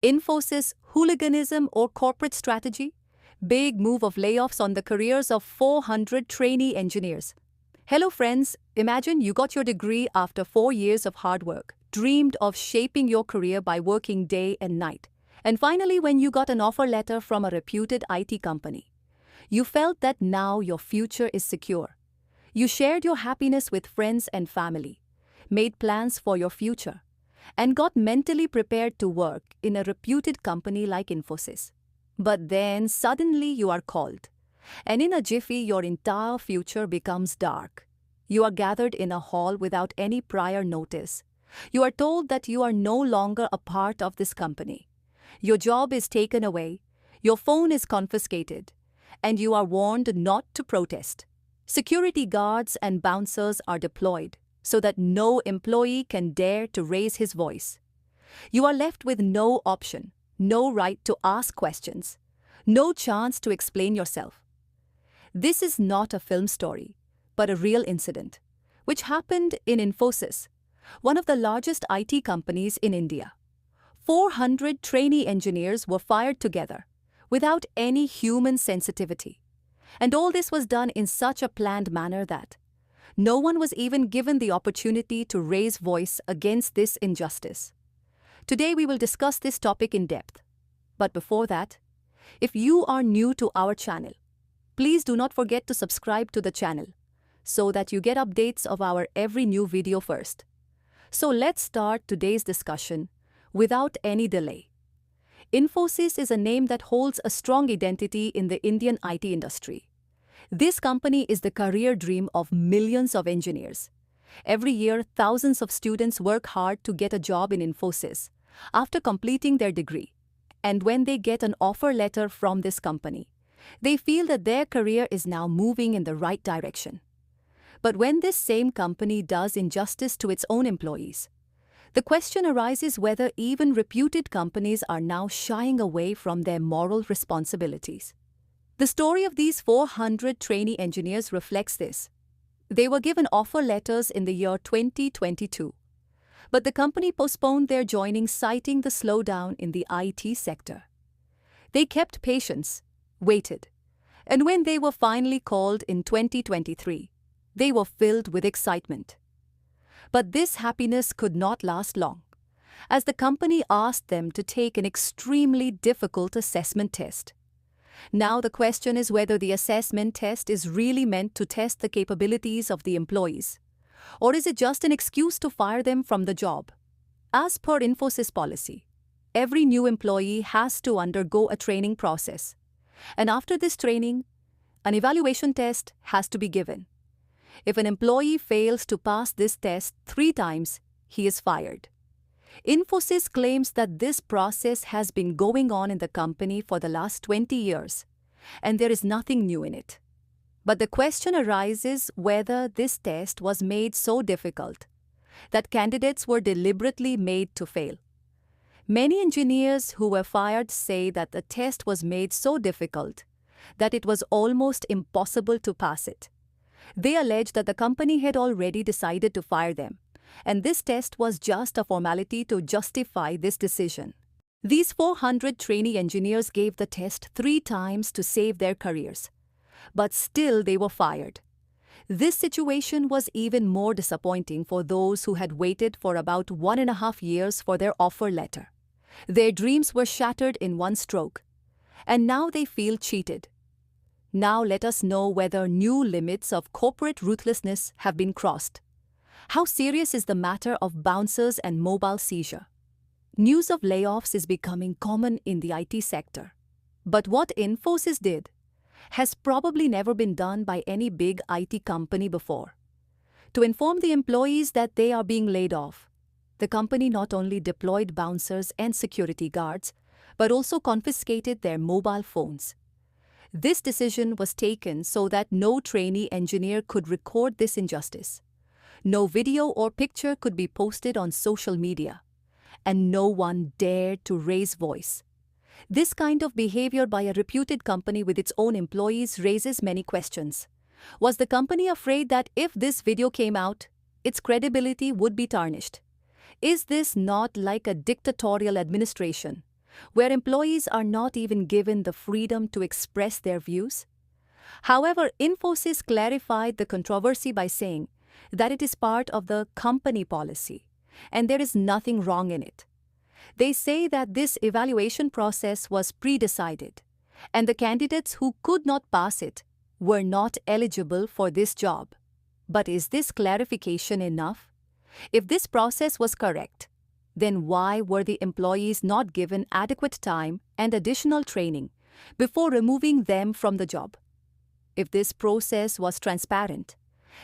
Infosys hooliganism or corporate strategy? Big move of layoffs on the careers of 400 trainee engineers. Hello friends, imagine you got your degree after 4 years of hard work, dreamed of shaping your career by working day and night. And finally, when you got an offer letter from a reputed IT company, you felt that now your future is secure. You shared your happiness with friends and family, made plans for your future, and got mentally prepared to work in a reputed company like Infosys. But then suddenly you are called, and in a jiffy your entire future becomes dark. You are gathered in a hall without any prior notice. You are told that you are no longer a part of this company. Your job is taken away, your phone is confiscated, and you are warned not to protest. Security guards and bouncers are deployed so that no employee can dare to raise his voice. You are left with no option, no right to ask questions, no chance to explain yourself. This is not a film story, but a real incident, which happened in Infosys, one of the largest IT companies in India. 400 trainee engineers were fired together, without any human sensitivity. And all this was done in such a planned manner that no one was even given the opportunity to raise voice against this injustice. Today we will discuss this topic in depth. But before that, if you are new to our channel, please do not forget to subscribe to the channel so that you get updates of our every new video first. So let's start today's discussion without any delay. Infosys is a name that holds a strong identity in the Indian IT industry. This company is the career dream of millions of engineers. Every year, thousands of students work hard to get a job in Infosys after completing their degree. And when they get an offer letter from this company, they feel that their career is now moving in the right direction. But when this same company does injustice to its own employees, the question arises whether even reputed companies are now shying away from their moral responsibilities. The story of these 400 trainee engineers reflects this. They were given offer letters in the year 2022, but the company postponed their joining, citing the slowdown in the IT sector. They kept patience, waited, and when they were finally called in 2023, they were filled with excitement. But this happiness could not last long, as the company asked them to take an extremely difficult assessment test. Now the question is whether the assessment test is really meant to test the capabilities of the employees, or is it just an excuse to fire them from the job? As per Infosys policy, every new employee has to undergo a training process, and after this training, an evaluation test has to be given. If an employee fails to pass this test 3 times, he is fired. Infosys claims that this process has been going on in the company for the last 20 years, and there is nothing new in it. But the question arises whether this test was made so difficult that candidates were deliberately made to fail. Many engineers who were fired say that the test was made so difficult that it was almost impossible to pass it. They allege that the company had already decided to fire them, and this test was just a formality to justify this decision. These 400 trainee engineers gave the test 3 times to save their careers, but still they were fired. This situation was even more disappointing for those who had waited for about 1.5 years for their offer letter. Their dreams were shattered in one stroke, and now they feel cheated. Now let us know whether new limits of corporate ruthlessness have been crossed. How serious is the matter of bouncers and mobile seizure? News of layoffs is becoming common in the IT sector. But what Infosys did has probably never been done by any big IT company before. To inform the employees that they are being laid off, the company not only deployed bouncers and security guards, but also confiscated their mobile phones. This decision was taken so that no trainee engineer could record this injustice. No video or picture could be posted on social media, and no one dared to raise voice. This kind of behavior by a reputed company with its own employees raises many questions. Was the company afraid that if this video came out, its credibility would be tarnished? Is this not like a dictatorial administration, where employees are not even given the freedom to express their views? However, Infosys clarified the controversy by saying that it is part of the company policy, and there is nothing wrong in it. They say that this evaluation process was pre-decided, and the candidates who could not pass it were not eligible for this job. But is this clarification enough? If this process was correct, then why were the employees not given adequate time and additional training before removing them from the job? If this process was transparent,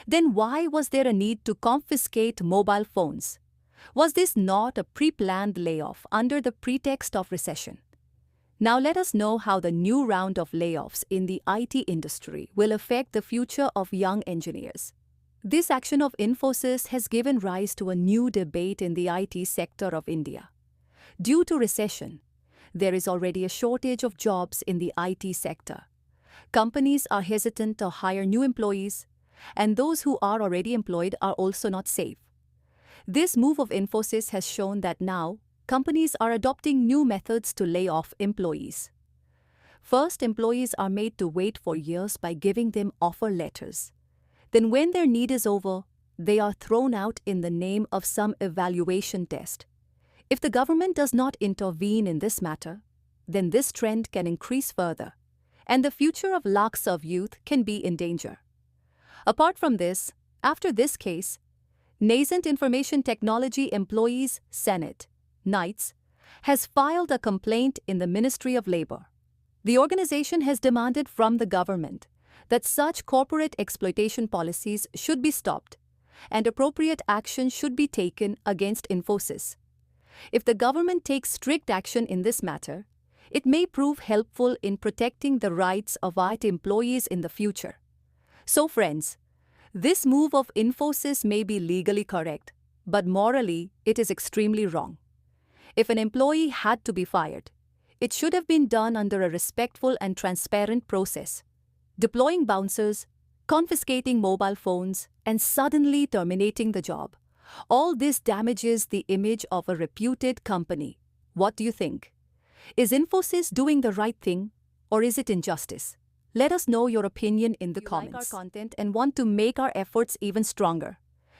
then why was there a need to confiscate mobile phones? Was this not a pre-planned layoff under the pretext of recession? Now let us know how the new round of layoffs in the IT industry will affect the future of young engineers. This action of Infosys has given rise to a new debate in the IT sector of India. Due to recession, there is already a shortage of jobs in the IT sector. Companies are hesitant to hire new employees, and those who are already employed are also not safe. This move of Infosys has shown that now companies are adopting new methods to lay off employees. First, employees are made to wait for years by giving them offer letters. Then when their need is over, they are thrown out in the name of some evaluation test. If the government does not intervene in this matter, then this trend can increase further, and the future of lakhs of youth can be in danger. Apart from this, after this case, Nascent Information Technology Employees Senate, NITES, has filed a complaint in the Ministry of Labor. The organization has demanded from the government that such corporate exploitation policies should be stopped and appropriate action should be taken against Infosys. If the government takes strict action in this matter, it may prove helpful in protecting the rights of IT employees in the future. So friends, this move of Infosys may be legally correct, but morally it is extremely wrong. If an employee had to be fired, it should have been done under a respectful and transparent process. Deploying bouncers, confiscating mobile phones, and suddenly terminating the job. All this damages the image of a reputed company. What do you think? Is Infosys doing the right thing, or is it injustice? Let us know your opinion in the comments. Like our content and want to make our efforts even stronger?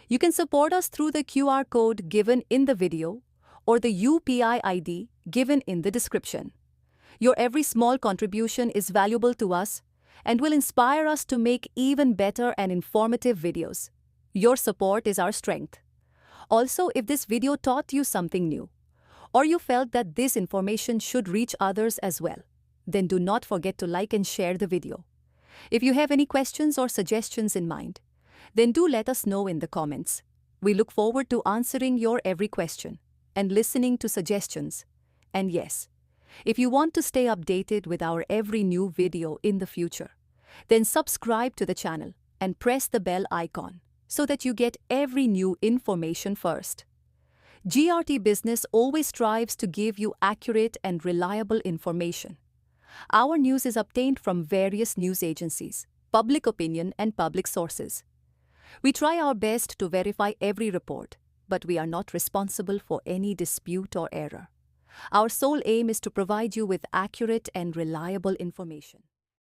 You can support us through the QR code given in the video or the UPI ID given in the description. Your every small contribution is valuable to us and will inspire us to make even better and informative videos. Your support is our strength. Also, if this video taught you something new, or you felt that this information should reach others as well, then do not forget to like and share the video. If you have any questions or suggestions in mind, then do let us know in the comments. We look forward to answering your every question and listening to suggestions. And yes, if you want to stay updated with our every new video in the future, then subscribe to the channel and press the bell icon so that you get every new information first. GRT Business always strives to give you accurate and reliable information. Our news is obtained from various news agencies, public opinion, and public sources. We try our best to verify every report, but we are not responsible for any dispute or error. Our sole aim is to provide you with accurate and reliable information.